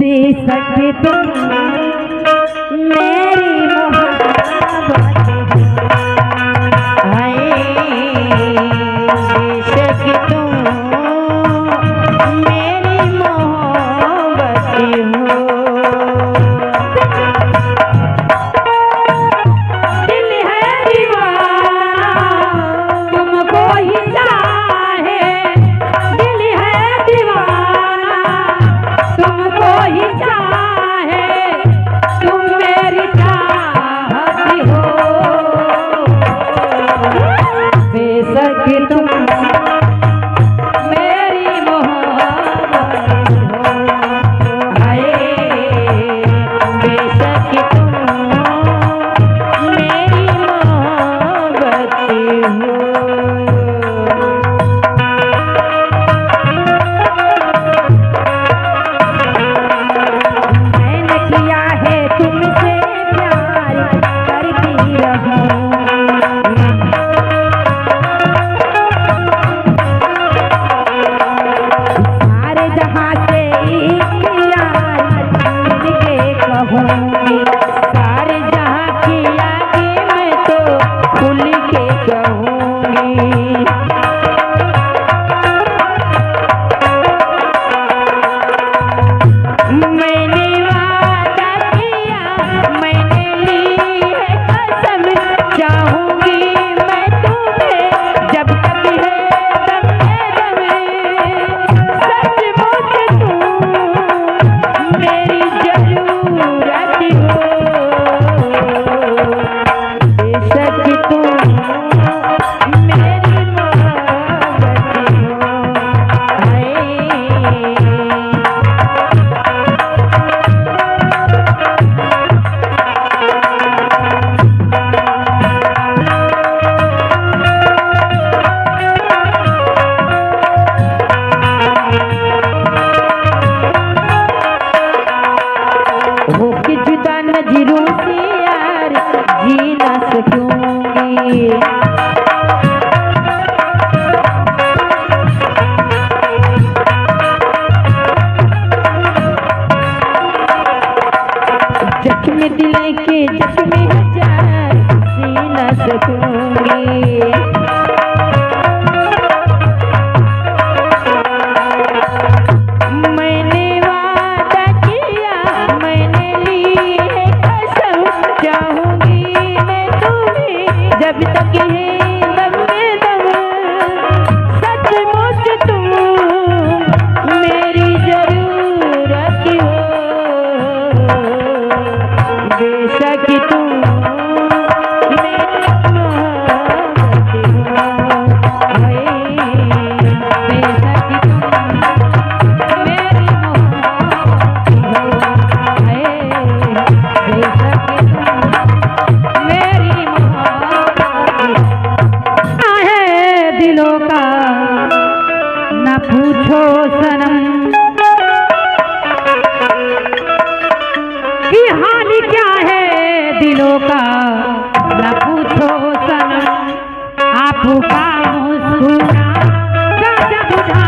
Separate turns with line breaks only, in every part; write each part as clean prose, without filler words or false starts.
दे सके तुम मेरी मोहब्बत हाय दे सके तुम मेरी मोहब्बत हो। दिल है दीवाना तुमको ही चाहे, दिल है दीवाना तुमको ही चाहे, तुम मेरी चाहती हो बेशक तुम मेरी मोहब्बत हो। हाय बेशक तुम मेरी मोहब्बत हो। मैंने किया है तुमसे प्यार करती रहूंगी, सारे जहां से इख्तियार तुझके कहूंगी, सारे जहां की आगे मैं तो खुल के कहूंगी। मैंने वादा किया, मैंने ली है कसम, चाहूंगी मैं तुम्हें जब तक है दम सचमुच तुम मेरी जरूरत हो बेशक तुम मेरी मोहब्बत हो। हाय हो के जुदा नजरों से यार जी ना सकूंगी, जख्म दिल के जख्म हजार सी ना सकूंगी। मैंने वादा किया, मैंने ली है कसम, चाहूंगी मैं तुम्हें जब तक है दम में दम, सचमुच तुम मेरी जरूरत हो बेशक तुम मेरी मोहब्बत हो। हाय बेशक तुम मेरी मोहब्बत हो। हाय बेशक तुम मेरी मोहब्बत हो। है दिलों का न पूछो सनम कि हाल क्या है दिलों का, न पूछो सनम आपका मुस्कुरा जब बुझा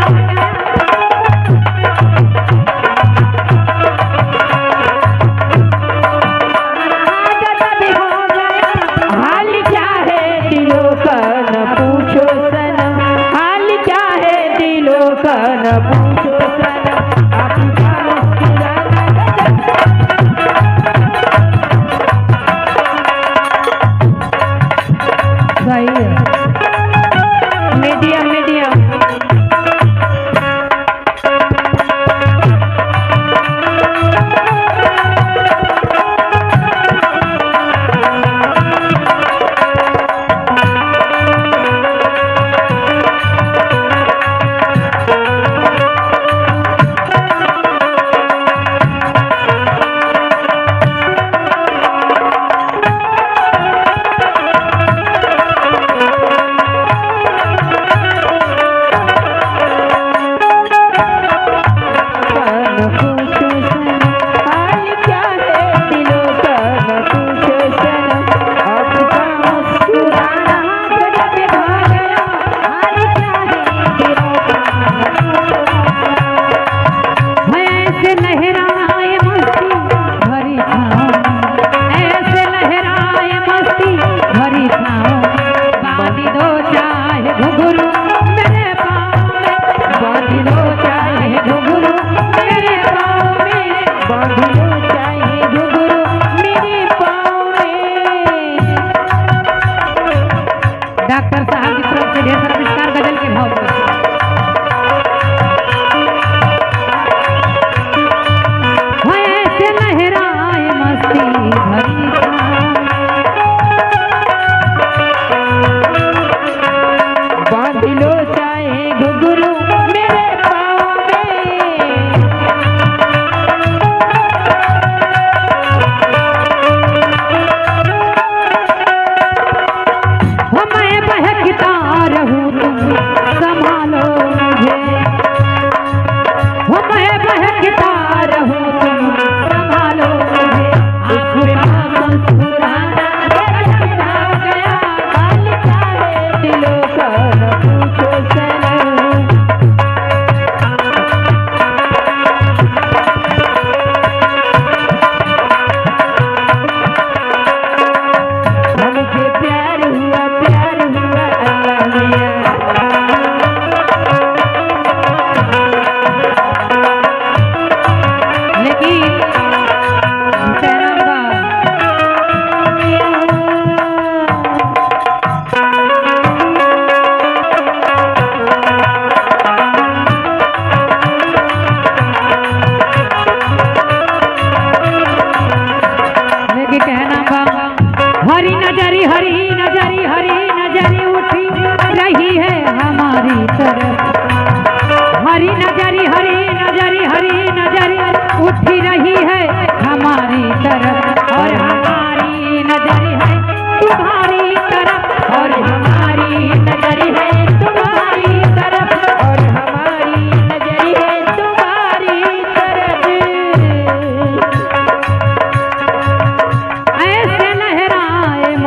हाल क्या है दिलों का न पूछो सनम, हाल क्या है दिलों का न पूछो सनम आपका मुस्कुराना सही है। मीडियम मीडियम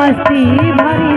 मस्ती भरी